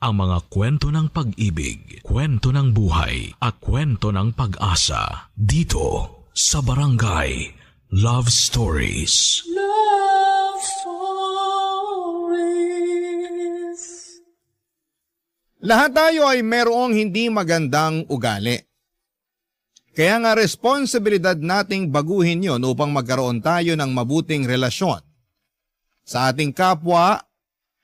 ang mga kwento ng pag-ibig, kwento ng buhay, at kwento ng pag-asa dito sa Barangay Love Stories. Love Stories. Lahat tayo ay merong hindi magandang ugali. Kaya nga responsibilidad nating baguhin yon upang magkaroon tayo ng mabuting relasyon sa ating kapwa.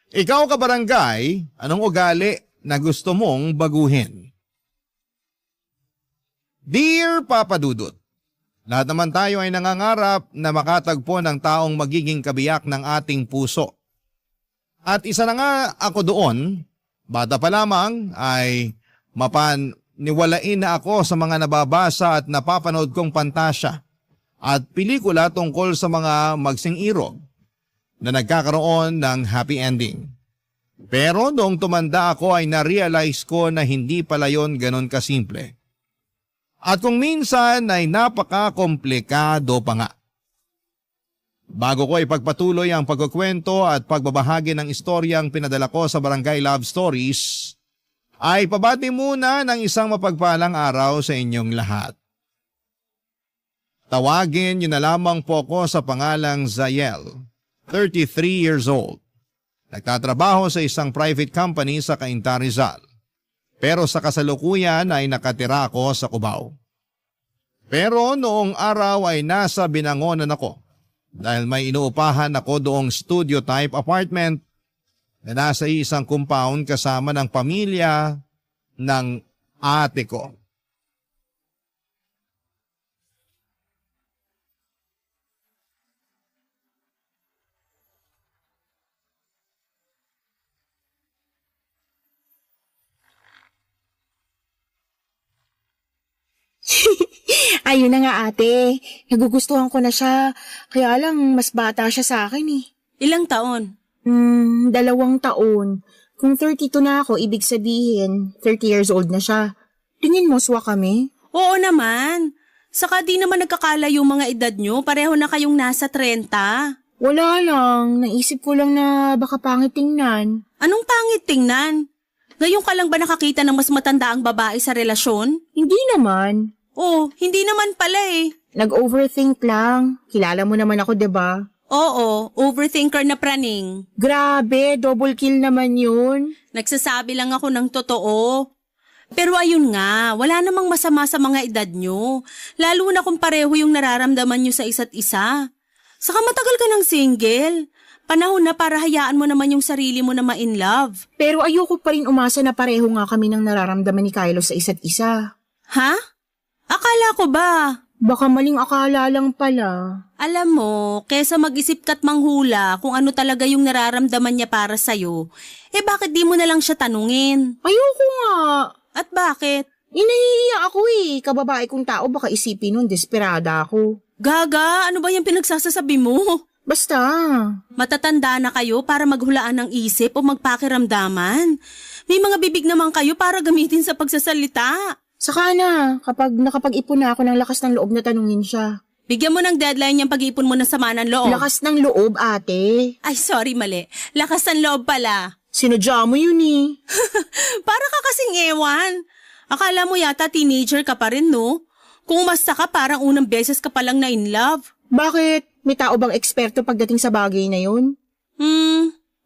Ikaw kabarangay, anong ugali na gusto mong baguhin? Dear Papa Dudut, lahat naman tayo ay nangangarap na makatagpo ng taong magiging kabiyak ng ating puso. At isa na nga ako doon, bata pa lamang ay mapaniwalain na ako sa mga nababasa at napapanood kong pantasya at pelikula tungkol sa mga magsing-irog na nagkakaroon ng happy ending. Pero noong tumanda ako ay na-realize ko na hindi pala yon ganon kasimple. At kung minsan ay napaka-komplikado pa nga. Bago ko ipagpatuloy ang pagkukwento at pagbabahagi ng istoryang pinadala ko sa Barangay Love Stories, ay pabati muna ng isang mapagpalang araw sa inyong lahat. Tawagin niyo na lamang po ko sa pangalang Zayel, 33 years old. Nagtatrabaho sa isang private company sa Cainta, Rizal. Pero sa kasalukuyan ay nakatira ako sa Cubao. Pero noong araw ay nasa Binangonan ako dahil may inuupahan ako doong studio type apartment na nasa isang compound kasama ng pamilya ng ate ko. Ayun na nga ate, nagugustuhan ko na siya. Kaya lang mas bata siya sa akin eh. Ilang taon? 2 taon. Kung 32 na ako, ibig sabihin 30 years old na siya. Tingin mo swa kami? Oo naman. Saka di naman nagkakalayo mga edad nyo, pareho na kayong nasa 30. Wala lang, naisip ko lang na baka pangit tingnan. Anong pangit tingnan? Ngayon ka lang ba nakakita ng mas matanda ang babae sa relasyon? Hindi naman. Oh, hindi naman pala eh. Nag-overthink lang. Kilala mo naman ako, 'di ba? Oo, overthinker na praning. Grabe, double kill naman yun. Nagsasabi lang ako ng totoo. Pero ayun nga, wala namang masama sa mga edad nyo. Lalo na kung pareho yung nararamdaman nyo sa isa't isa. Saka matagal ka ng single. Panahon na para hayaan mo naman yung sarili mo na ma-in love. Pero ayoko pa rin umasa na pareho nga kami ng nararamdaman ni Kylo sa isa't isa. Ha? Akala ko ba? Baka maling akala lang pala. Alam mo, kesa mag-isip ka't manghula kung ano talaga yung nararamdaman niya para sa'yo, bakit di mo na lang siya tanungin? Ayoko nga. At bakit? Inahihiya ako eh. Kababae kong tao baka isipin nun desperada ako. Gaga, ano ba yung pinagsasasabi mo? Basta. Matatanda na kayo para maghulaan ng isip o magpakiramdaman. May mga bibig naman kayo para gamitin sa pagsasalita. Saka na, kapag nakapag-ipon na ako ng lakas ng loob na tanungin siya. Bigyan mo ng deadline yung pag-iipon mo ng sama ng loob. Lakas ng loob, ate. Ay, sorry, mali. Lakas ng loob pala. Sinadya mo yun eh. Para ka kasing ewan. Akala mo yata teenager ka pa rin, no? Kung umasta ka, parang unang beses ka palang na in love. Bakit? May tao bang eksperto pagdating sa bagay na yun?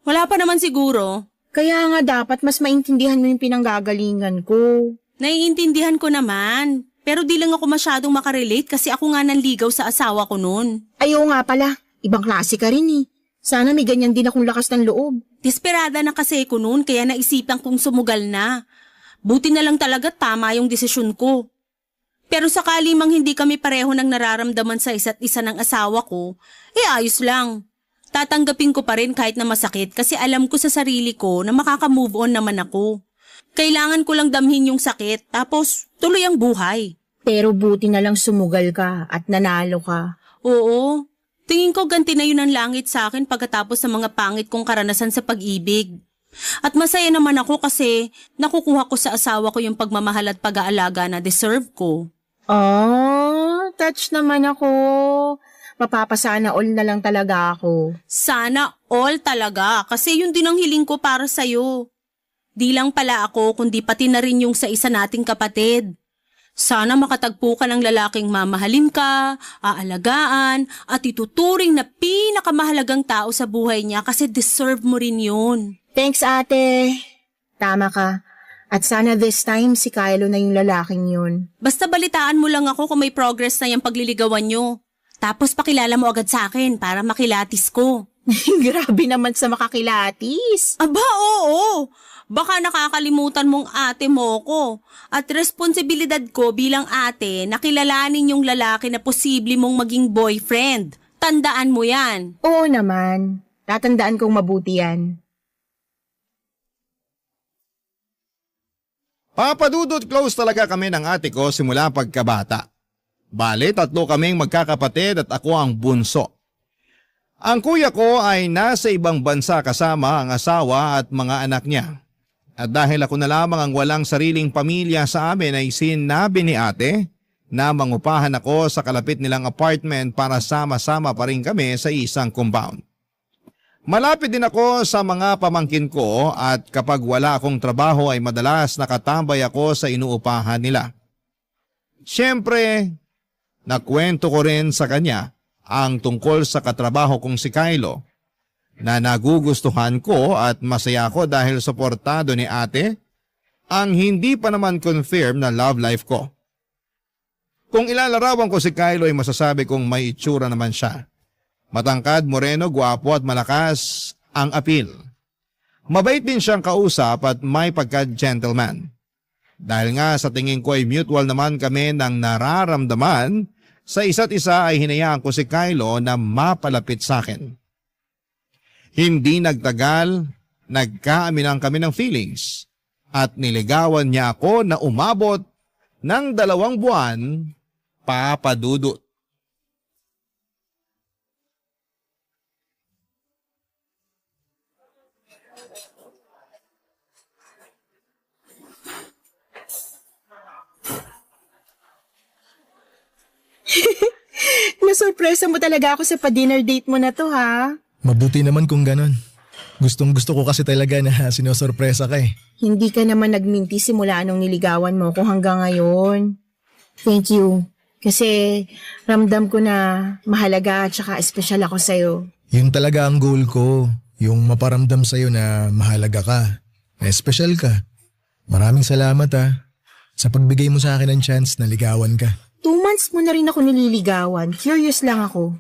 Wala pa naman siguro. Kaya nga dapat mas maintindihan mo yung pinanggagalingan ko. Naiintindihan ko naman. Pero di lang ako masyadong makarelate kasi ako nga nanligaw sa asawa ko noon. Ayaw nga pala. Ibang klase ka rin eh. Sana may ganyan din akong lakas ng loob. Desperada na kasi ko noon kaya naisipan kong sumugal na. Buti na lang talaga tama yung desisyon ko. Pero sakali mang hindi kami pareho ng nararamdaman sa isa't isa ng asawa ko, ayos lang. Tatanggapin ko pa rin kahit na masakit kasi alam ko sa sarili ko na makaka-move on naman ako. Kailangan ko lang damhin yung sakit tapos tuloy ang buhay. Pero buti na lang sumugal ka at nanalo ka. Oo, tingin ko ganti na yun ang langit sa akin pagkatapos ng mga pangit kong karanasan sa pag-ibig. At masaya naman ako kasi nakukuha ko sa asawa ko yung pagmamahal at pag-aalaga na deserve ko. Oh, touch naman ako. Mapapasana all na lang talaga ako. Sana all talaga kasi yun din ang hiling ko para sa'yo. Di lang pala ako, kundi pati na rin yung sa isa nating kapatid. Sana makatagpo ka ng lalaking mamahalin ka, aalagaan, at ituturing na pinakamahalagang tao sa buhay niya kasi deserve mo rin yun. Thanks, ate. Tama ka. At sana this time si Kylo na yung lalaking yun. Basta balitaan mo lang ako kung may progress na yung pagliligawan nyo. Tapos pakilala mo agad sa akin para makilatis ko. Grabe naman sa makakilatis. Aba, oo. Baka nakakalimutan mong ate mo ko. At responsibilidad ko bilang ate na kilalanin yung lalaki na posible mong maging boyfriend. Tandaan mo yan. Oo naman. Tatandaan kong mabuti yan. Papadudot, close talaga kami ng ate ko simula pagkabata. Bale, 3 kaming magkakapatid at ako ang bunso. Ang kuya ko ay nasa ibang bansa kasama ang asawa at mga anak niya. At dahil ako na lamang ang walang sariling pamilya sa amin ay sinabi ni ate na mangupahan ako sa kalapit nilang apartment para sama-sama pa rin kami sa isang compound. Malapit din ako sa mga pamangkin ko at kapag wala akong trabaho ay madalas nakatambay ako sa inuupahan nila. Siyempre, nakwento ko rin sa kanya ang tungkol sa katrabaho kong si Kylo na nagugustuhan ko at masaya ko dahil suportado ni ate ang hindi pa naman confirm na love life ko. Kung ilalarawan ko si Kylo ay masasabi kong may itsura naman siya. Matangkad, moreno, gwapo at malakas ang appeal. Mabait din siyang kausap at may pagka-gentleman. Dahil nga sa tingin ko ay mutual naman kami ng nararamdaman sa isa't isa ay hinayaan ko si Kylo na mapalapit sa akin. Hindi nagtagal, nagkaaminan kami ng feelings at niligawan niya ako na umabot ng 2 buwan, papadudot. Nasurpresa mo talaga ako sa pa-dinner date mo na to, ha? Mabuti naman kung ganon. Gustong gusto ko kasi talaga na sinosorpresa ka eh. Hindi ka naman nagminti simula nung niligawan mo ko hanggang ngayon. Thank you. Kasi ramdam ko na mahalaga at saka espesyal ako sa'yo. Yun talaga ang goal ko. Yung maparamdam sa'yo na mahalaga ka. Na espesyal ka. Maraming salamat sa pagbigay mo sa akin ng chance na ligawan ka. 2 months mo na rin ako nililigawan. Curious lang ako.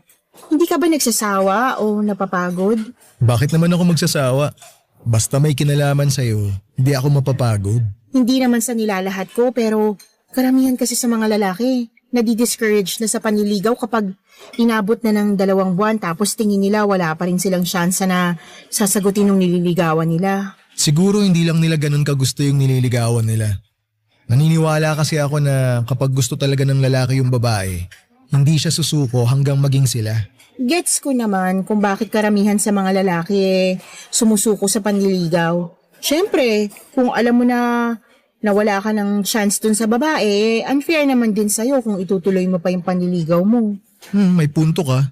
Hindi ka ba nagsasawa o napapagod? Bakit naman ako magsasawa? Basta may kinalaman sa'yo, hindi ako mapapagod. Hindi naman sa nilalahat ko pero karamihan kasi sa mga lalaki nadi-discourage na sa panliligaw kapag inabot na ng 2 buwan tapos tingin nila wala pa rin silang syansa na sasagutin ng nililigawan nila. Siguro hindi lang nila ganun kagusto yung nililigawan nila. Naniniwala kasi ako na kapag gusto talaga ng lalaki yung babae, hindi siya susuko hanggang maging sila. Gets ko naman kung bakit karamihan sa mga lalaki sumusuko sa panliligaw. Siyempre, kung alam mo na wala ka ng chance dun sa babae, unfair naman din sa'yo kung itutuloy mo pa yung panliligaw mo. May punto ka.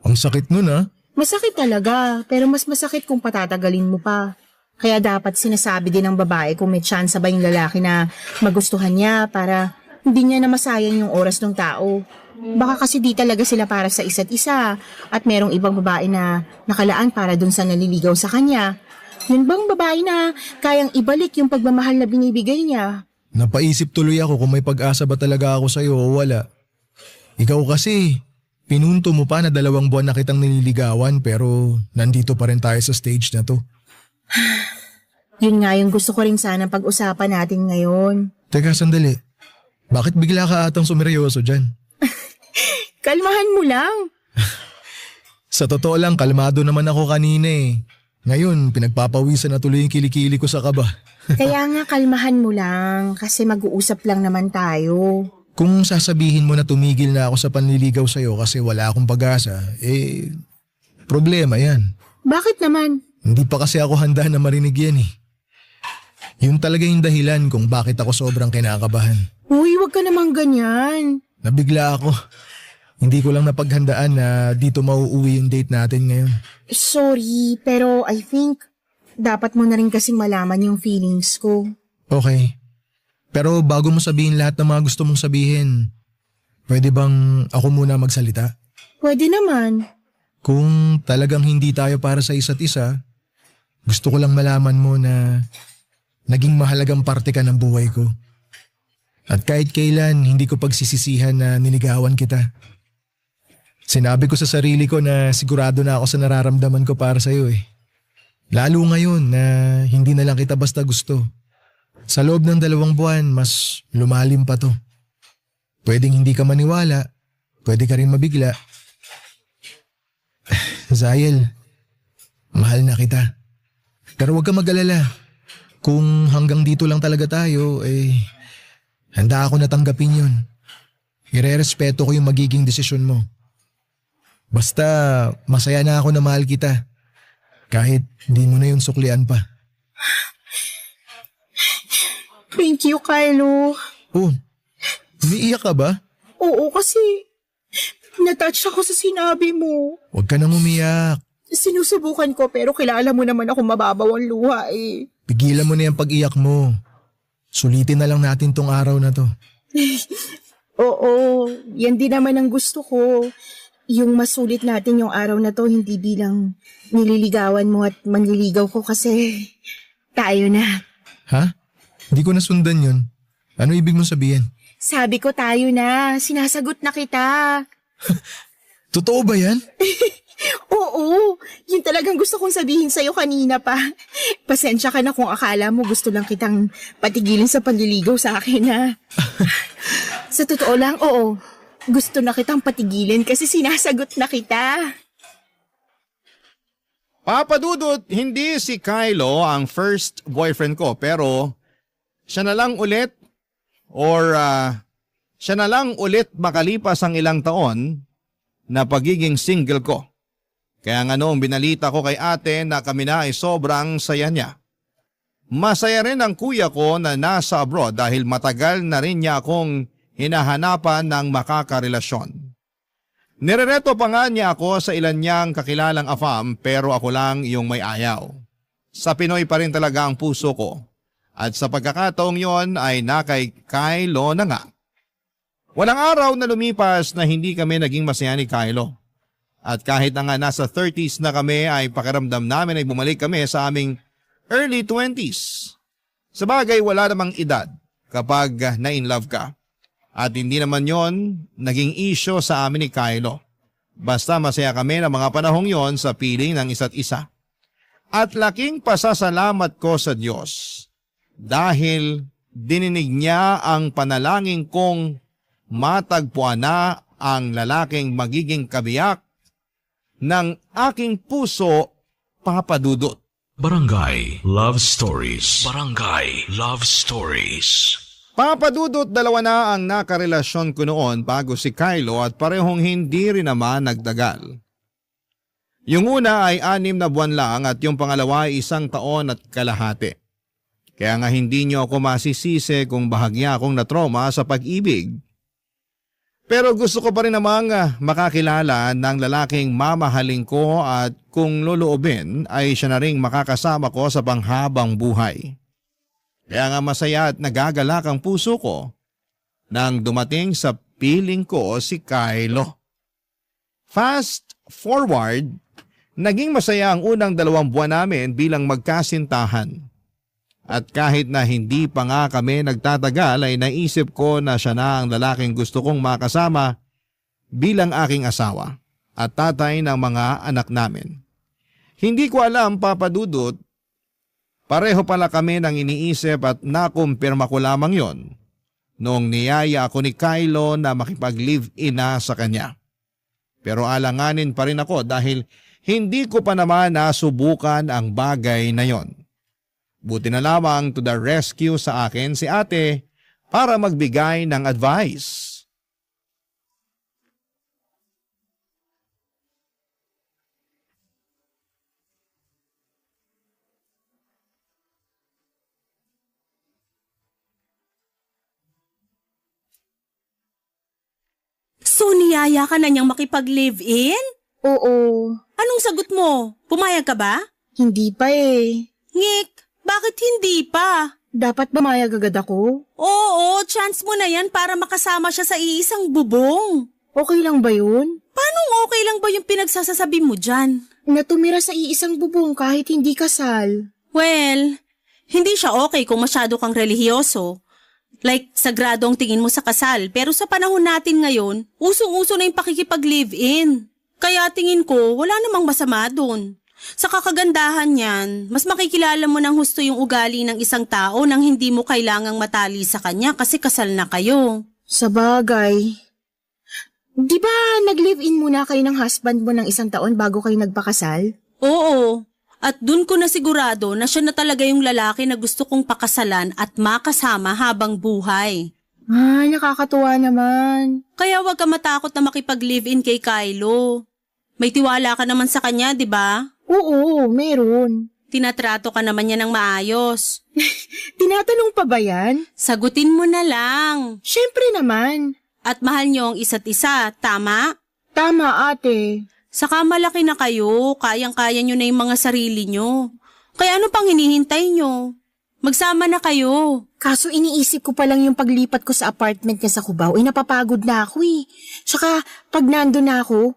Ang sakit nun Masakit talaga, pero mas masakit kung patatagalin mo pa. Kaya dapat sinasabi din ng babae kung may chance ba yung lalaki na magustuhan niya para hindi niya na masayang yung oras ng tao. Baka kasi di talaga sila para sa isa't isa at merong ibang babae na nakalaan para dun sa naliligaw sa kanya. Yun bang babae na kayang ibalik yung pagmamahal na binibigay niya? Napaisip tuloy ako kung may pag-asa ba talaga ako sa'yo o wala. Ikaw kasi, pinunto mo pa na 2 buwan na kitang nililigawan pero nandito pa rin tayo sa stage na to. Yun nga yung gusto ko rin sana pag-usapan natin ngayon. Teka, sandali. Bakit bigla ka atang sumeryoso dyan? Kalmahan mo lang. Sa totoo lang, kalmado naman ako kanina eh. Ngayon, pinagpapawisan na tuloy yung kilikili ko sa kaba. Kaya nga kalmahan mo lang kasi mag-uusap lang naman tayo. Kung sasabihin mo na tumigil na ako sa panliligaw sa'yo kasi wala akong pag-asa, problema yan. Bakit naman? Hindi pa kasi ako handa na marinig yan eh. Yun talaga yung dahilan kung bakit ako sobrang kinakabahan. Uy, wag ka namang ganyan. Nabigla ako. Hindi ko lang napaghandaan na dito mauuwi yung date natin ngayon. Sorry, pero I think dapat mo na rin kasing malaman yung feelings ko. Okay. Pero bago mo sabihin lahat ng mga gusto mong sabihin, pwede bang ako muna magsalita? Pwede naman. Kung talagang hindi tayo para sa isa't isa, gusto ko lang malaman mo na naging mahalagang parte ka ng buhay ko. At kahit kailan, hindi ko pagsisisihan na niligawan kita. Sinabi ko sa sarili ko na sigurado na ako sa nararamdaman ko para sa'yo eh. Lalo ngayon na hindi na lang kita basta gusto. Sa loob ng 2 buwan, mas lumalim pa to. Pwedeng hindi ka maniwala, pwede ka rin mabigla. Zahel, mahal na kita. Pero huwag ka mag-alala. Kung hanggang dito lang talaga tayo, handa ako na tanggapin yun. Irerespeto ko yung magiging desisyon mo. Basta masaya na ako na mahal kita. Kahit hindi mo na yung suklian pa. Thank you, Kylo. Oh, umiiyak ka ba? Oo, kasi natouch ako sa sinabi mo. Huwag ka nang umiyak. Sinusubukan ko pero kilala mo naman ako mababaw ang luha eh. Pigilan mo na yung pag-iyak mo. Sulitin na lang natin tong araw na to. Oo, yan din naman ang gusto ko. Yung masulit natin yung araw na to hindi bilang nililigawan mo at manliligaw ko kasi tayo na. Ha? Hindi ko nasundan yun. Ano ibig mong sabihin? Sabi ko tayo na, sinasagot na kita. Totoo ba yan? Oo, yun talagang gusto kong sabihin sa'yo kanina pa. Pasensya ka na kung akala mo gusto lang kitang patigilin sa panliligaw sa akin ha. Sa totoo lang, oo. Gusto na kitang patigilin kasi sinasagot na kita. Papa Dudut, hindi si Kylo ang first boyfriend ko pero siya na lang ulit siya na lang ulit makalipas ang ilang taon na pagiging single ko. Kaya nga noong binalita ko kay ate na kami na ay sobrang saya niya. Masaya rin ang kuya ko na nasa abroad dahil matagal na rin niya akong hinahanapan ng makakarelasyon. Nirereto pa nga niya ako sa ilan niyang kakilalang afam pero ako lang yung may ayaw. Sa Pinoy pa rin talaga ang puso ko. At sa pagkakataong yon ay nakay Kylo na nga. Walang araw na lumipas na hindi kami naging masaya ni Kylo. At kahit na nga nasa 30s na kami ay pakiramdam namin ay bumalik kami sa aming early 20s. Sabagay wala namang edad kapag na-in-love ka. At hindi naman yon naging issue sa amin ni Kylo. Basta masaya kami ng mga panahong yon sa piling ng isa't isa. At laking pasasalamat ko sa Diyos dahil dininig niya ang panalangin kong matagpuan na ang lalaking magiging kabiyak ng aking puso, Papa Dudut. Barangay Love Stories. Barangay Love Stories. Papa Dudut, 2 na ang nakarelasyon ko noon bago si Kylo at parehong hindi rin naman nagdagal. Yung una ay 6 na buwan lang at yung pangalawa ay 1 taon at kalahati. Kaya nga hindi niyo ako masisisi kung bahagya akong natroma sa pag-ibig. Pero gusto ko pa rin namang makakilala ng lalaking mamahalin ko at kung loloobin ay siya na ring makakasama ko sa panghabang buhay. Kaya nga masaya at nagagalak ang puso ko nang dumating sa piling ko si Kylo. Fast forward, naging masaya ang unang 2 buwan namin bilang magkasintahan. At kahit na hindi pa nga kami nagtatagal ay naisip ko na siya na ang lalaking gusto kong makasama bilang aking asawa at tatay ng mga anak namin. Hindi ko alam, Papa Dudut, pareho pala kami ng iniisip at nakumpirma ko lamang yon noong niyaya ako ni Kylo na makipag-live-in na sa kanya. Pero alanganin pa rin ako dahil hindi ko pa naman nasubukan ang bagay na yon. Buti na lamang to the rescue sa akin si ate para magbigay ng advice. So niyaya ka na niyang makipag-live-in? Oo, Anong sagot mo? Pumayag ka ba? hindi pa eh. Ngik, bakit hindi pa? Dapat ba mayag agad ako? Oo, chance mo na yan para makasama siya sa iisang bubong. Okay lang ba yun? Paano okay lang ba yung pinagsasasabi mo dyan? Na tumira sa iisang bubong kahit hindi kasal. Well, hindi siya okay kung masyado kang relihiyoso. Like, sagrado ang tingin mo sa kasal. Pero sa panahon natin ngayon, usong-uso na yung pakikipag-live-in. Kaya tingin ko, wala namang masama dun. Sa kakagandahan niyan, mas makikilala mo ng husto yung ugali ng isang tao nang hindi mo kailangang matali sa kanya kasi kasal na kayo. Sa bagay. Di ba nag-live-in muna kayo ng husband mo ng 1 taon bago kayo nagpakasal? Oo. At dun ko na sigurado na siya na talaga yung lalaki na gusto kong pakasalan at makasama habang buhay. Ah, nakakatuwa naman. Kaya huwag ka matakot na makipag-live-in kay Kylo. May tiwala ka naman sa kanya, di ba? Oo, meron. Tinatrato ka naman niya ng maayos. Tinatanong pa ba yan? Sagutin mo na lang. Siyempre naman. At mahal niyo ang isa't isa, tama? Tama, ate. Saka malaki na kayo, kayang-kaya niyo na yung mga sarili niyo. Kaya ano pang hinihintay niyo? Magsama na kayo. Kaso iniisip ko pa lang yung paglipat ko sa apartment niya sa Cubao, napapagod na ako eh. Tsaka pag nandun na ako,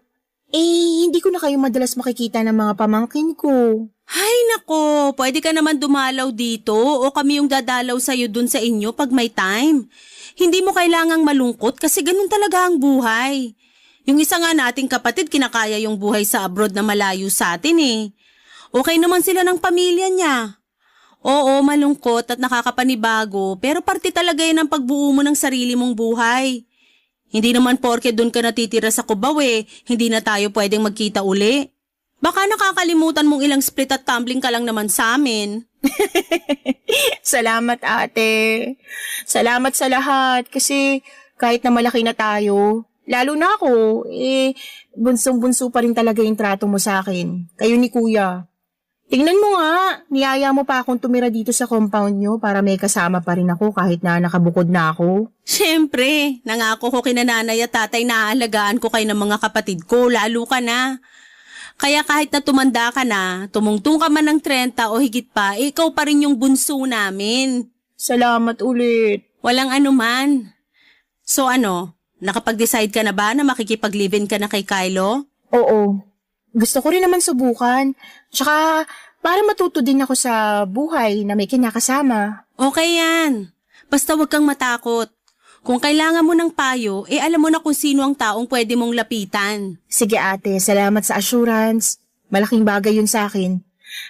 hindi ko na kayo madalas makikita ng mga pamangkin ko. Hay nako, pwede ka naman dumalaw dito o kami yung dadalaw sa'yo dun sa inyo pag may time. Hindi mo kailangang malungkot kasi ganun talaga ang buhay. Yung isa nga nating kapatid kinakaya yung buhay sa abroad na malayo sa atin eh. Okay naman sila ng pamilya niya. Oo, malungkot at nakakapanibago pero parte talaga yan ang pagbuo mo ng sarili mong buhay. Hindi naman porke doon ka natitira sa Cubao hindi na tayo pwedeng magkita uli. Baka nakakalimutan mong ilang split at tumbling ka lang naman sa amin. Salamat, ate. Salamat sa lahat kasi kahit na malaki na tayo, lalo na ako, bunsong-bunso pa rin talaga yung trato mo sa akin. Kayo ni kuya. Tingnan mo nga, niyaya mo pa akong tumira dito sa compound nyo para may kasama pa rin ako kahit na nakabukod na ako. Siyempre, nangako ko kina nanay at tatay na aalagaan ko kayo ng mga kapatid ko, lalo ka na. Kaya kahit na tumanda ka na, tumungtong ka man ng 30 o higit pa, ikaw pa rin yung bunso namin. Salamat ulit. Walang anuman. So ano, nakapag-decide ka na ba na makikipag-live-in ka na kay Kylo? Oo. Gusto ko rin naman subukan. Tsaka para matuto din ako sa buhay na may kinakasama. Okay yan. Basta huwag kang matakot. Kung kailangan mo ng payo, alam mo na kung sino ang taong pwede mong lapitan. Sige ate, salamat sa assurance. Malaking bagay yun sa akin.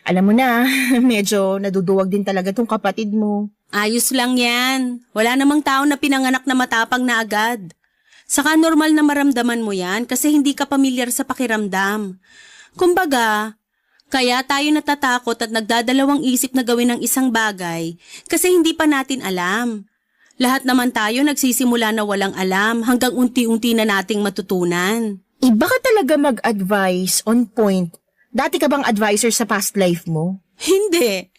Alam mo na, medyo naduduwag din talaga tong kapatid mo. Ayos lang yan. Wala namang tao na pinanganak na matapang na agad. Saka normal na maramdaman mo yan kasi hindi ka pamilyar sa pakiramdam. Kumbaga, kaya tayo natatakot at nagdadalawang isip na gawin ang isang bagay kasi hindi pa natin alam. Lahat naman tayo nagsisimula na walang alam hanggang unti-unti na nating matutunan. Iba ka talaga mag-advise on point. Dati ka bang advisor sa past life mo? Hindi.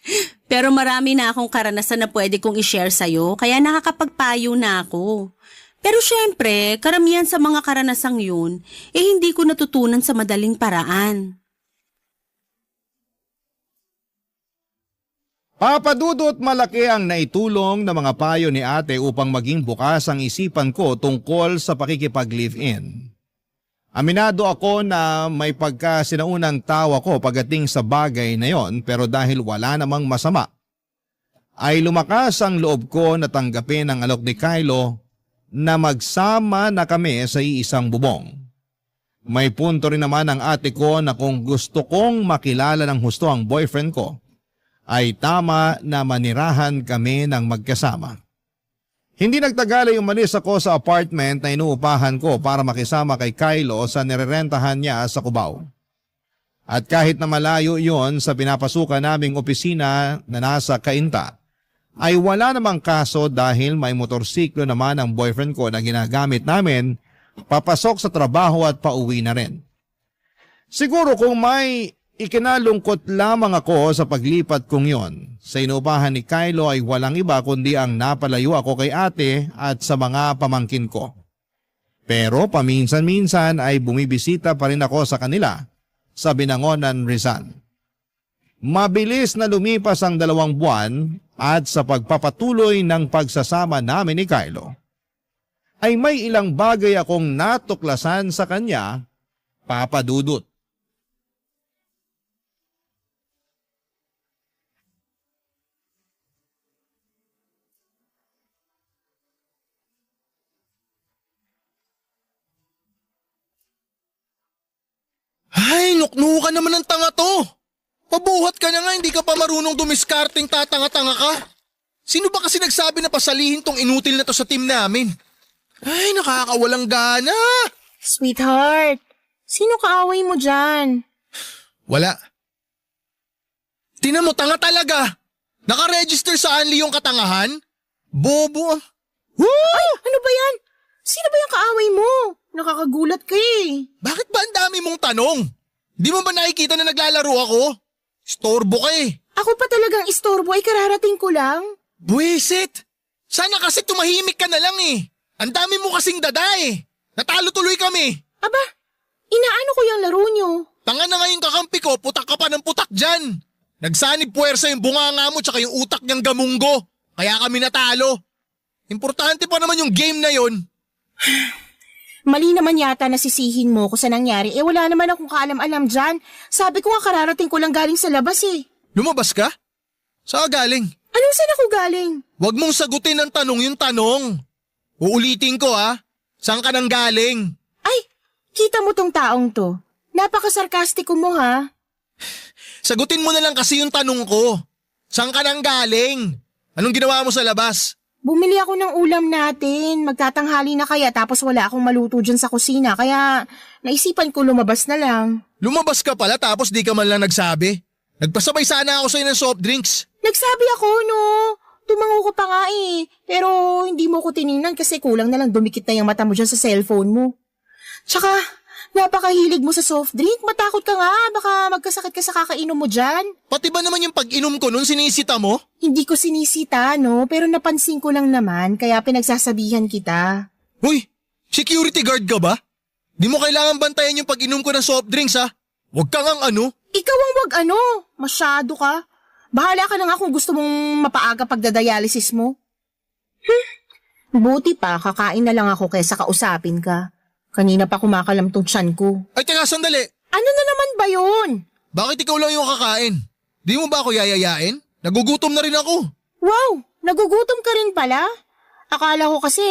Pero marami na akong karanasan na pwede kong i-share sa'yo kaya nakakapagpayo na ako. Pero syempre, karamihan sa mga karanasang yun, hindi ko natutunan sa madaling paraan. Papadudot malaki ang naitulong ng mga payo ni ate upang maging bukas ang isipan ko tungkol sa pakikipag-live-in. Aminado ako na may pagkasinaunang tawa ko pagdating sa bagay na yon pero dahil wala namang masama, ay lumakas ang loob ko na tanggapin ang alok ni Kylo na magsama na kami sa iisang bubong. May punto rin naman ang ate ko na kung gusto kong makilala ng husto ang boyfriend ko, ay tama na manirahan kami ng magkasama. Hindi nagtagal ay umalis ako sa apartment na inuupahan ko para makisama kay Kylo sa nirerentahan niya sa Cubao. At kahit na malayo yon sa pinapasukan naming opisina na nasa Cainta, ay wala namang kaso dahil may motorsiklo naman ang boyfriend ko na ginagamit namin papasok sa trabaho at pauwi na rin. Siguro kung may ikinalungkot lamang ako sa paglipat kong yon, sa inuupahan ni Kylo ay walang iba kundi ang napalayo ako kay ate at sa mga pamangkin ko. Pero paminsan-minsan ay bumibisita pa rin ako sa kanila sa Binangonan, Rizal. Mabilis na lumipas ang 2 buwan at sa pagpapatuloy ng pagsasama namin ni Kylo, ay may ilang bagay akong natuklasan sa kanya, Papa Dudut. Ay, nuknukan naman ng tanga to. Pabuhat ka na nga, hindi ka pa marunong dumiskarting tatanga-tanga ka. Sino ba kasi nagsabi na pasalihin tong inutil na to sa team namin? Ay, nakakawalang gana. Sweetheart, sino kaaway mo dyan? Wala. Tingnan mo, tanga talaga. Naka-register sa Anli yung katangahan? Bobo. Ay, ano ba yan? Sino ba yung kaaway mo? Nakakagulat ka eh. Bakit ba ang dami mong tanong? Di mo ba nakikita na naglalaro ako? Storbo ka eh. Ako pa talagang istorbo ay kararating ko lang. Buwisit! Sana kasi tumahimik ka na lang eh. Ang dami mo kasing dada eh. Natalo tuloy kami. Aba, inaano ko yung laro nyo? Tanga na nga yung kakampi ko, putak ka pa ng putak dyan. Nagsanib puwersa yung bunganga mo tsaka yung utak niyang gamunggo. Kaya kami natalo. Importante pa naman yung game na yon. Mali naman yata nasisihin mo ko sa nangyari. Eh wala naman akong kaalam-alam dyan. Sabi ko nga kararating ko lang galing sa labas eh. Lumabas ka? Saan ka galing? Anong saan ako galing? Huwag mong sagutin ng tanong yung tanong. Uulitin ko ha. Saan ka nang galing? Ay, kita mo tong taong to. Napaka-sarkastiko mo ha. Sagutin mo na lang kasi yung tanong ko. Saan ka nang galing? Anong ginawa mo sa labas? Bumili ako ng ulam natin. Magtatanghali na kaya tapos wala akong maluto dyan sa kusina. Kaya naisipan ko lumabas na lang. Lumabas ka pala tapos di ka man lang nagsabi. Nagpasabay sana ako sa'yo ng soft drinks. Nagsabi ako no. Tumango ko pa nga eh. Pero hindi mo ko tiningnan kasi kulang na lang dumikit na yung mata mo dyan sa cellphone mo. Tsaka napakahilig mo sa soft drink. Matakot ka nga. Baka magkasakit ka sa kakainom mo dyan. Pati ba naman yung pag-inom ko nun sinisita mo? Hindi ko sinisita no. Pero napansin ko lang naman kaya pinagsasabihan kita. Hoy, security guard ka ba? Di mo kailangan bantayan yung pag-inom ko ng soft drinks ha. Huwag kang ang ano. Ikaw ang wag ano. Masyado ka. Bahala ka na nga kung gusto mong mapaaga pagdadialysis mo. Buti pa, kakain na lang ako kaysa kausapin ka. Kanina pa kumakalam tong tiyan ko. Ay teka sandali. Ano na naman ba yun? Bakit ikaw lang yung kakain? Di mo ba ako yayayain? Nagugutom na rin ako. Wow, nagugutom ka rin pala? Akala ko kasi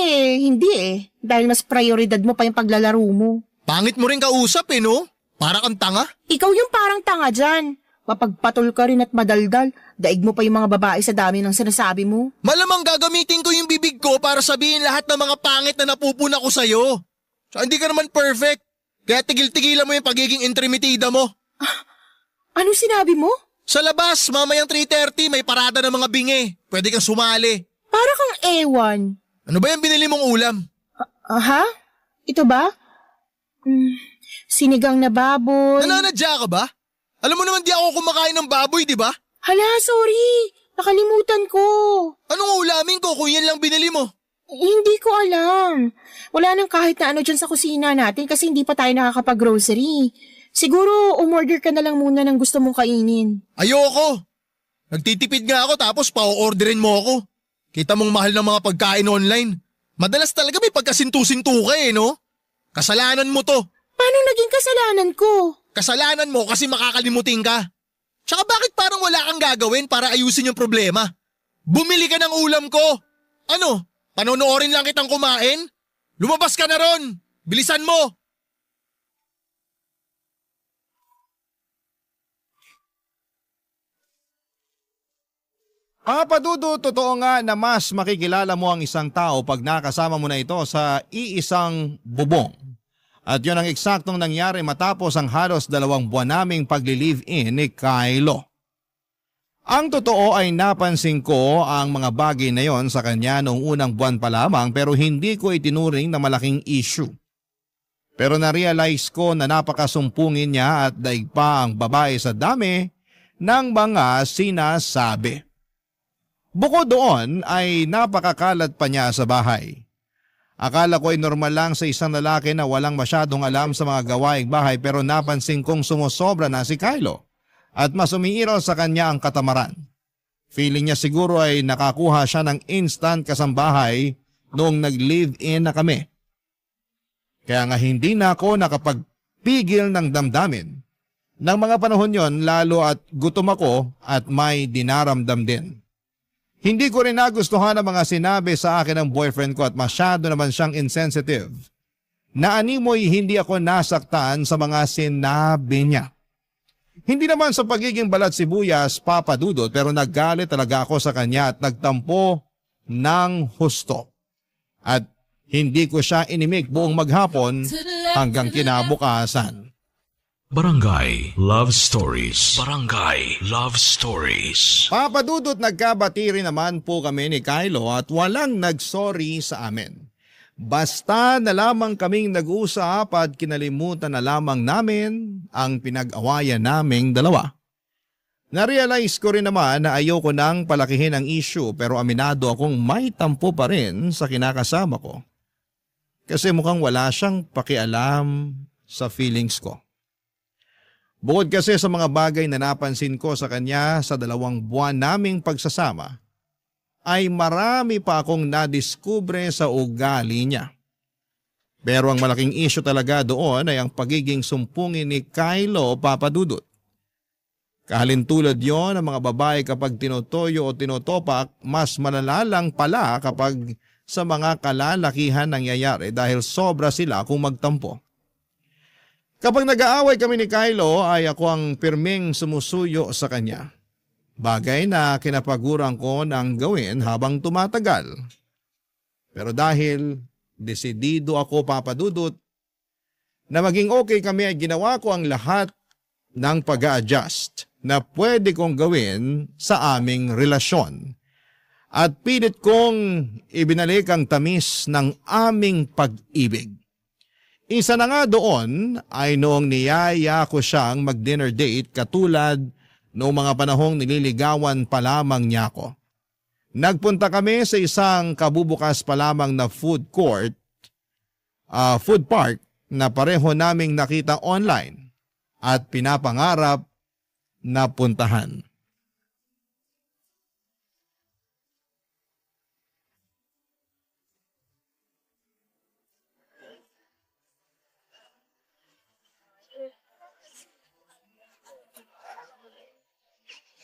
hindi eh. Dahil mas prioridad mo pa yung paglalaro mo. Pangit mo rin kausap eh no? Para kang tanga. Ikaw yung parang tanga dyan. Mapagpatol ka rin at madaldal. Daig mo pa yung mga babae sa dami ng sinasabi mo. Malamang gagamitin ko yung bibig ko para sabihin lahat ng mga pangit na napupuna ko sa'yo. So, hindi ka naman perfect. Kaya tigil-tigilan mo yung pagiging intrimitida mo. Ano sinabi mo? Sa labas, mamayang 3:30 may parada ng mga bingi. Pwede kang sumali. Para kang ewan. Ano ba yung binili mong ulam? Aha? Ito ba? Sinigang na baboy. Nananadya ka ba? Alam mo naman di ako kumakain ng baboy, di ba? Hala, sorry. Nakalimutan ko. Anong ulamin ko kung yan lang binili mo? Hindi ko alam. Wala nang kahit na ano dyan sa kusina natin kasi hindi pa tayo nakakapag-grocery. Siguro umorder ka na lang muna ng gusto mong kainin. Ayoko. Nagtitipid nga ako tapos pa-orderin mo ako. Kita mong mahal ng mga pagkain online. Madalas talaga may pagkasintu-sintu ka eh, no? Kasalanan mo to. Paano naging kasalanan ko? Kasalanan mo kasi makakalimutin ka. Tsaka bakit parang wala kang gagawin para ayusin yung problema? Bumili ka ng ulam ko. Ano? Panonoorin lang kitang kumain? Lumabas ka na ron. Bilisan mo. Papa Dudut, totoo nga na mas makikilala mo ang isang tao pag nakasama mo na ito sa iisang bubong. At yun ang eksaktong nangyari matapos ang halos 2 buwan naming pagli-live-in ni Kylo. Ang totoo ay napansin ko ang mga bagay na yon sa kanya noong unang buwan pa lamang pero hindi ko itinuring na malaking issue. Pero na-realize ko na napakasumpungin niya at daig pa ang babae sa dami ng mga sinasabi. Bukod doon ay napakakalat pa niya sa bahay. Akala ko ay normal lang sa isang lalaki na walang masyadong alam sa mga gawaing bahay pero napansin kong sumusobra na si Kylo. at mas umiiral sa kanya ang katamaran. Feeling niya siguro ay nakakuha siya ng instant kasambahay noong nag-live-in na kami. Kaya nga hindi na ako nakapagpigil ng damdamin. Nang mga panahon yon, lalo at gutom ako at may dinaramdam din. Hindi ko rin nagustuhan ang mga sinabi sa akin ng boyfriend ko at masyado naman siyang insensitive. Naanimoy hindi ako nasaktan sa mga sinabi niya. Hindi naman sa pagiging balat sibuyas, Papa Dudut, pero naggalit talaga ako sa kanya at nagtampo ng husto. At hindi ko siya inimik buong maghapon hanggang kinabukasan. Barangay Love Stories. Barangay Love Stories. Papa Dudut, nagkabati rin naman po kami ni Kylo at walang nagsorry sa amin. Basta na lamang kaming nag-uusap at kinalimutan na lamang namin ang pinag-awayan naming dalawa. Narealize ko rin naman na ayoko nang palakihin ang issue pero aminado akong may tampo pa rin sa kinakasama ko. Kasi mukhang wala siyang pakialam sa feelings ko. Bukod kasi sa mga bagay na napansin ko sa kanya sa 2 buwan naming pagsasama, ay marami pa akong nadiskubre sa ugali niya. Pero ang malaking issue talaga doon ay ang pagiging sumpungin ni Kylo, Papa Dudut. Kahalintulad yon ng mga babae kapag tinotoyo o tinotopak, mas malala lang pala kapag sa mga kalalakihan nangyayari dahil sobra sila kung magtampo. Kapag nag-aaway kami ni Kylo ay ako ang pirming sumusuyo sa kanya. Bagay na kinapaguran ko ng gawin habang tumatagal. Pero dahil desidido ako, Papa Dudut, na maging okay kami ay ginawa ko ang lahat ng pag-a-adjust na pwede kong gawin sa aming relasyon. At pilit kong ibinalik ang tamis ng aming pag-ibig. Isa na nga doon ay noong niyaya ko siyang mag-dinner date katulad noong mga panahong nililigawan pa lamang niya ako. Nagpunta kami sa isang kabubukas pa lamang na food park na pareho naming nakita online at pinapangarap na puntahan.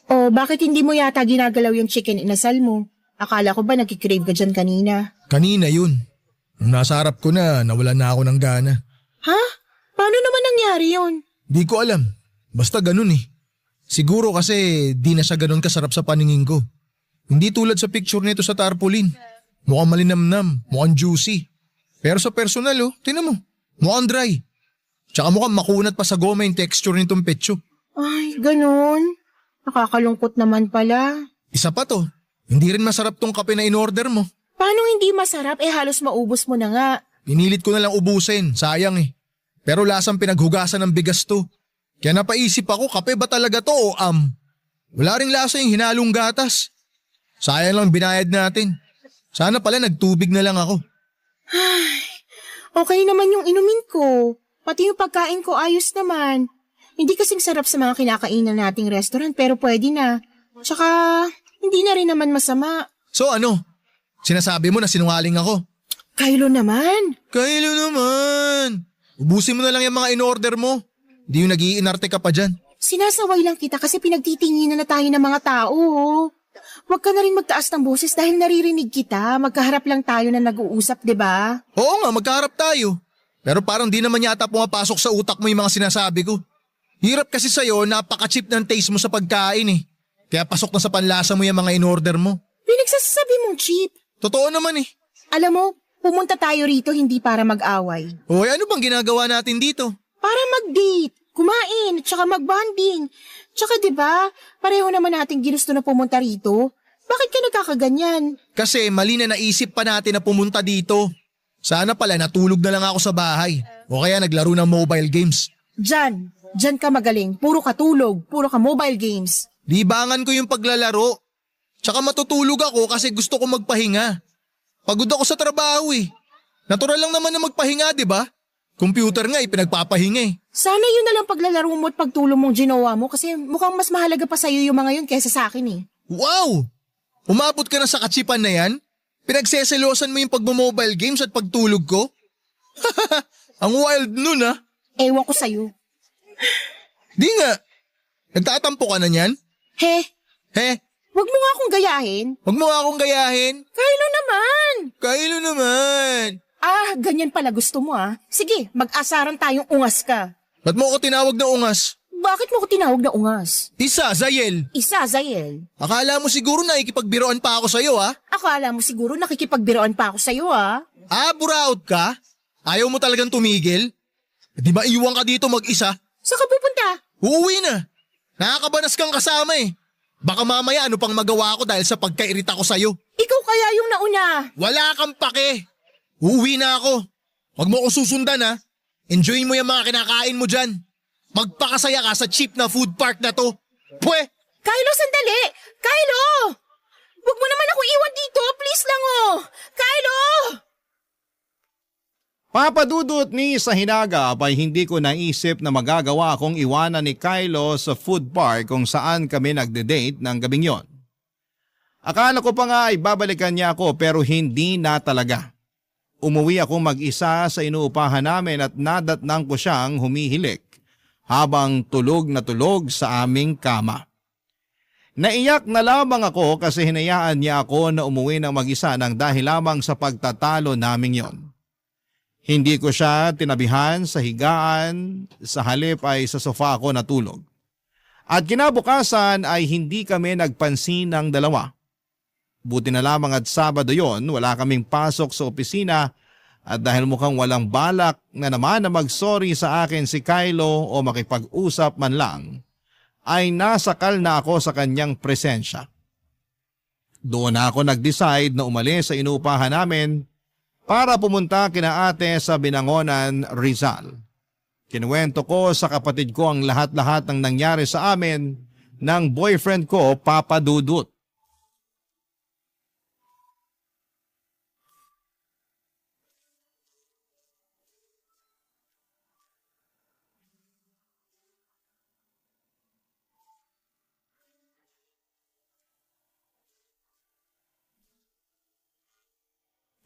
O bakit hindi mo yata ginagalaw yung chicken inasal mo? Akala ko ba nagkikrave ka dyan kanina? Kanina yun. Nung nasa harap ko na, nawalan na ako ng gana. Ha? Paano naman nangyari yun? Di ko alam. Basta ganun eh. Siguro kasi di na siya ganun kasarap sa paningin ko. Hindi tulad sa picture nito sa tarpaulin. Mukhang malinamnam, mukhang juicy. Pero sa personal tinan mo, mukhang dry. Tsaka mukhang makunat pa sa goma yung texture nitong petso. Ay, ganun. Nakakalungkot naman pala. Isa pa to, hindi rin masarap tong kape na in-order mo. Paano hindi masarap? Halos maubos mo na nga. Pinilit ko na lang ubusin, sayang eh. Pero lasang pinaghugasan ng bigas to. Kaya napaisip ako, kape ba talaga to o Wala ring lasa yung hinalong gatas. Sayang lang binayad natin. Sana pala nagtubig na lang ako. Ay, okay naman yung inumin ko. Pati yung pagkain ko ayos naman. Hindi kasing sarap sa mga kinakainan nating restaurant pero pwede na. Tsaka, hindi na rin naman masama. So ano? Sinasabi mo na sinungaling ako? Kylo naman. Kylo naman. Ubusin mo na lang yung mga in-order mo. Di yung nag-iinarte ka pa dyan. Sinasaway lang kita kasi pinagtitinginan na tayo ng mga tao. Huwag ka na rin magtaas ng boses dahil naririnig kita. Magkaharap lang tayo na nag-uusap, di ba? Oo nga, magkaharap tayo. Pero parang di naman yata pumapasok sa utak mo yung mga sinasabi ko. Hirap kasi sa'yo, napaka-cheap ng taste mo sa pagkain eh. Kaya pasok na sa panlasa mo yung mga in-order mo. Pinagsasabi mong cheap. Totoo naman eh. Alam mo, pumunta tayo rito hindi para mag-away. Hoy, ano bang ginagawa natin dito? Para mag-date, kumain, tsaka mag-bonding. Tsaka diba, pareho naman natin ginusto na pumunta rito. Bakit ka nagkakaganyan? Kasi mali na naisip pa natin na pumunta dito. Sana pala natulog na lang ako sa bahay. O kaya naglaro ng mobile games. Diyan ka magaling. Puro ka tulog, puro ka mobile games. Libangan ko yung paglalaro. Tsaka matutulog ako kasi gusto ko magpahinga. Pagod ako sa trabaho eh. Natural lang naman na magpahinga, di ba? Computer nga pinagpapahinga eh. Sana yun na lang paglalaro mo at pagtulong mong ginawa mo kasi mukhang mas mahalaga pa sa'yo yung mga yun kaysa sa akin eh. Wow! Umabot ka na sa katsipan na yan? Pinagseselosan mo yung pagmo-mobile games at pagtulog ko? Ang wild nun ah. Ewan ko sa'yo. Di nga. Nagtatampo ka na niyan? He, He? wag mo nga akong gayahin. Huwag mo nga akong gayahin. Kylo naman! Kylo naman. Ah, ganyan pala gusto mo ah. Sige, mag-asaran tayong ungas ka. Ba't mo ako tinawag na ungas? Bakit mo ko tinawag na ungas? Isa, Zayel. Isa, Zael. Akala mo siguro na ikipagbiroan pa ako sa'yo ha? Akala mo siguro nakikipagbiroan pa ako sa'yo ah. Ah, buraot ka? Ayaw mo talagang tumigil? Di ba iwan ka dito mag-isa? Saan ka pupunta? Uuwi na. Nakakabanas kang kasama eh. Baka mamaya ano pang magawa ko dahil sa pagkairita ko sa'yo. Ikaw kaya yung nauna. Wala kang pake. Uuwi na ako. Huwag mo akong susundan ha. Enjoyin mo yung mga kinakain mo dyan. Magpakasaya ka sa cheap na food park na to. Pwe! Kylo, sandali! Kylo! Huwag mo naman ako iwan dito. Please lang oh. Kylo! Papadudot ni sa hinagap ay hindi ko naisip na magagawa akong iwanan ni Kylo sa food park kung saan kami nagde-date ng gabing yon. Akala ko pa nga ay babalikan niya ako pero hindi na talaga. Umuwi ako mag-isa sa inuupahan namin at nadatnang ko siyang humihilik habang tulog na tulog sa aming kama. Naiyak na lamang ako kasi hinayaan niya ako na umuwi ng mag-isa nang dahil lamang sa pagtatalo naming yon. Hindi ko siya tinabihan sa higaan, sa halip ay sa sofa ako natulog. At kinabukasan ay hindi kami nagpansin ng dalawa. Buti na lamang at Sabado yon, wala kaming pasok sa opisina at dahil mukhang walang balak na naman na mag-sorry sa akin si Kylo o makipag-usap man lang, ay nasakal na ako sa kanyang presensya. Doon na ako nag-decide na umalis sa inuupahan namin para pumunta kina ate sa Binangonan, Rizal. Kinuwento ko sa kapatid ko ang lahat-lahat ng nangyari sa amin ng boyfriend ko, Papa Dudut.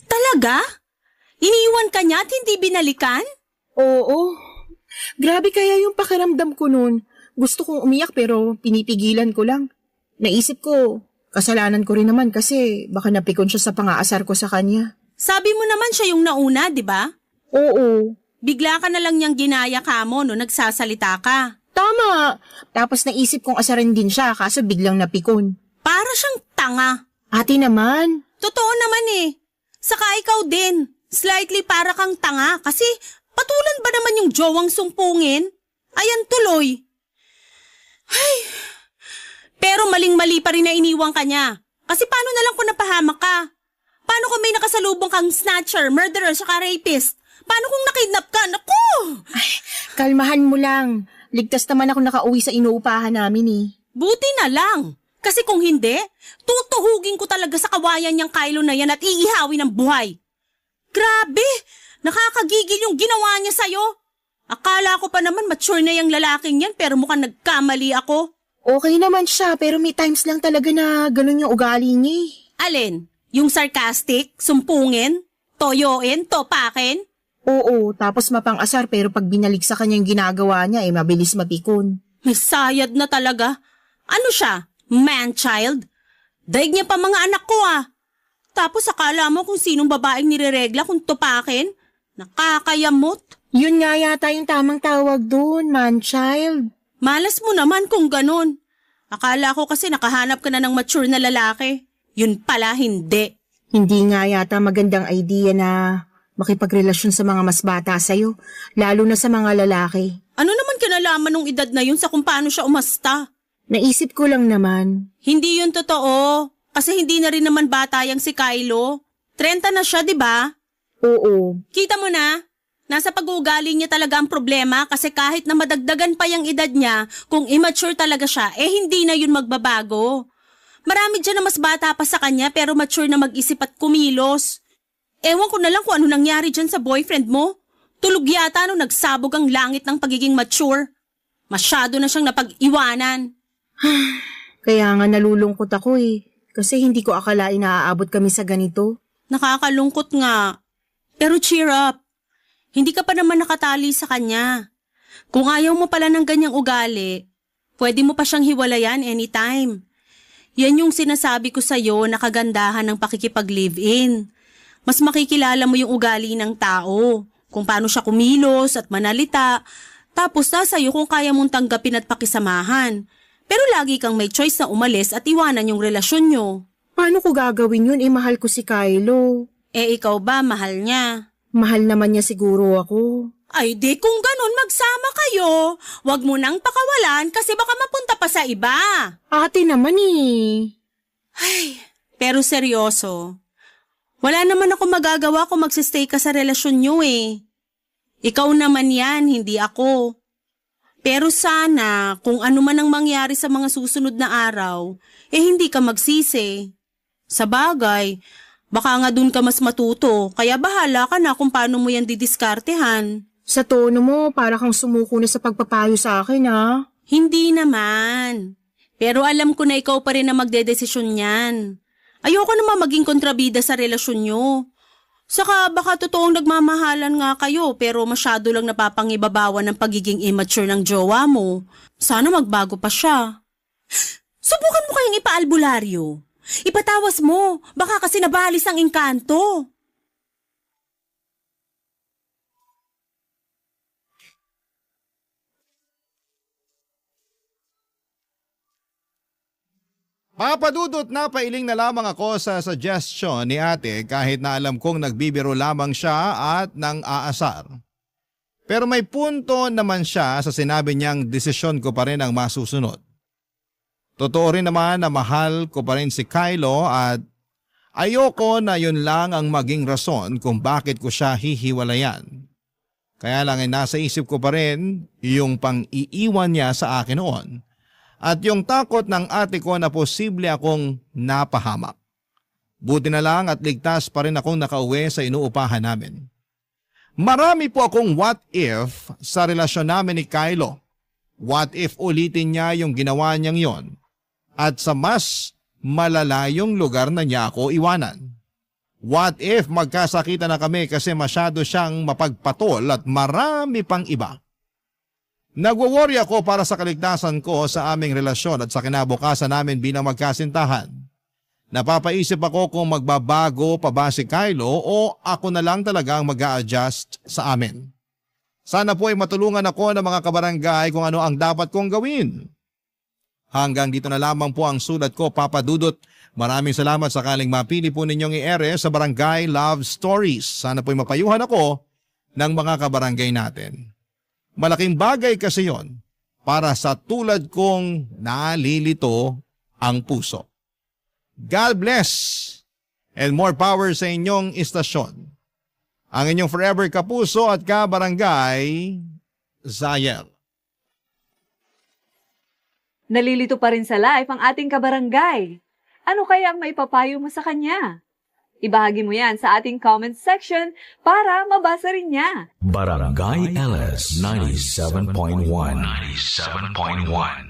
Talaga? Iniiwan ka niya at hindi binalikan? Oo. Grabe kaya yung pakiramdam ko noon. Gusto kong umiyak pero pinipigilan ko lang. Naisip ko, kasalanan ko rin naman kasi baka napikon siya sa pang-aasar ko sa kanya. Sabi mo naman siya yung nauna, di ba? Oo. Bigla ka na lang niyang ginaya ka mo no nagsasalita ka. Tama. Tapos naisip kong asarin din siya kaso biglang napikon. Para siyang tanga. Ate naman. Totoo naman eh. Saka ikaw din. Slightly para kang tanga kasi patulan ba naman yung jowang sumpungin? Ayan tuloy. Ay. Pero maling-mali pa rin na iniwang ka niya. Kasi paano na lang kung napahamak ka? Paano kung may nakasalubong kang snatcher, murderer, saka rapist? Paano kung nakidnap ka? Naku! Ay, kalmahan mo lang. Ligtas naman ako nakauwi sa inuupahan namin eh. Buti na lang. Kasi kung hindi, tutuhugin ko talaga sa kawayan niyang Kylo na yan at iihawi ng buhay. Grabe! Nakakagigil yung ginawa niya sa'yo. Akala ko pa naman mature na yung lalaking yan pero mukhang nagkamali ako. Okay naman siya pero may times lang talaga na ganun yung ugali niya eh. Alin? Yung sarcastic, sumpungin, toyoin, topakin? Oo, tapos mapang-asar pero pag binalik sa kanya yung ginagawa niya eh mabilis mapikon. May sayad na talaga. Ano siya? Man-child? Daig niya pa mga anak ko ah. Tapos akala mo kung sinong babaeng nireregla kung topakin? Nakakayamot. Yun nga yata yung tamang tawag doon, man-child. Malas mo naman kung ganun. Akala ko kasi nakahanap ka na ng mature na lalaki. Yun pala hindi. Hindi nga yata magandang idea na makipagrelasyon sa mga mas bata sa'yo, lalo na sa mga lalaki. Ano naman kinalaman ng edad na yun sa kung paano siya umasta? Naisip ko lang naman. Hindi yun totoo. Kasi hindi na rin naman bata yang si Kylo. 30 na siya, di ba? Oo. Kita mo na? Nasa pag-uugali niya talaga ang problema kasi kahit na madagdagan pa yung edad niya, kung immature talaga siya, eh hindi na yun magbabago. Marami dyan na mas bata pa sa kanya pero mature na mag-isip at kumilos. Ewan ko na lang kung ano nangyari dyan sa boyfriend mo. Tulog yata nung nagsabog ang langit ng pagiging mature. Masyado na siyang napag-iwanan. Kaya nga nalulungkot ako eh. Kasi hindi ko akalain na aabot kami sa ganito. Nakakalungkot nga. Pero cheer up. Hindi ka pa naman nakatali sa kanya. Kung ayaw mo pala ng ganyang ugali, pwede mo pa siyang hiwalayan anytime. Yan yung sinasabi ko sa'yo na kagandahan ng pakikipag-live-in. Mas makikilala mo yung ugali ng tao, kung paano siya kumilos at manalita, tapos nasa iyo kung kaya mong tanggapin at pakisamahan. Pero lagi kang may choice na umalis at iwanan yung relasyon nyo. Paano ko gagawin yun? Mahal ko si Kylo. Ikaw ba mahal niya? Mahal naman niya siguro ako. Ay di kung ganun magsama kayo. Huwag mo nang pakawalan kasi baka mapunta pa sa iba. Ate naman eh. Ay, pero seryoso. Wala naman ako magagawa kung magsistay ka sa relasyon nyo eh. Ikaw naman yan, hindi ako. Pero sana, kung ano man ang mangyari sa mga susunod na araw, hindi ka magsisi. Sa bagay, baka nga dun ka mas matuto, kaya bahala ka na kung paano mo yan didiskartehan. Sa tono mo, para kang sumuko na sa pagpapayo sa akin ha. Hindi naman. Pero alam ko na ikaw pa rin na magdedesisyon yan. Ayoko naman maging kontrabida sa relasyon nyo. Saka baka totoong nagmamahalan nga kayo pero masyado lang napapangibabawan ng pagiging immature ng jowa mo. Sana magbago pa siya. Subukan mo kayang ipaalbularyo. Ipatawas mo, baka kasi nabalis ang engkanto. Papadudot na pailing na lamang ako sa suggestion ni ate kahit na alam kong nagbibiro lamang siya at nang aasar. Pero may punto naman siya sa sinabi niyang desisyon ko pa rin ang masusunod. Totoo rin naman na mahal ko pa rin si Kylo at ayoko na yun lang ang maging rason kung bakit ko siya hihiwalayan. Kaya lang ay nasa isip ko pa rin yung pang-iiwan niya sa akin noon. At yung takot ng ate ko na posible akong napahamak. Buti na lang at ligtas pa rin akong nakauwi sa inuupahan namin. Marami po akong what if sa relasyon namin ni Kylo. What if ulitin niya yung ginawa niyang yon at sa mas malalayong lugar na niya ako iwanan. What if magkasakita na kami kasi masyado siyang mapagpatol at marami pang iba. Nagwo-worry ako para sa kaligtasan ko sa aming relasyon at sa kinabukasan namin bilang magkasintahan. Napapaisip ako kung magbabago pa ba si Kylo o ako na lang talaga ang mag-a-adjust sa amin. Sana po ay matulungan ako ng mga kabarangay kung ano ang dapat kong gawin. Hanggang dito na lamang po ang sulat ko, Papa Dudut. Maraming salamat sakaling mapili po ninyong i-ere sa Barangay Love Stories. Sana po'y mapayuhan ako ng mga kabarangay natin. Malaking bagay kasi yon para sa tulad kong nalilito ang puso. God bless and more power sa inyong istasyon. Ang inyong forever kapuso at kabarangay, Zayel. Nalilito pa rin sa live ang ating kabarangay. Ano kaya ang maipapayo mo sa kanya? Ibahagi mo yan sa ating comment section para mabasa rin niya. Barangay LS 97.1.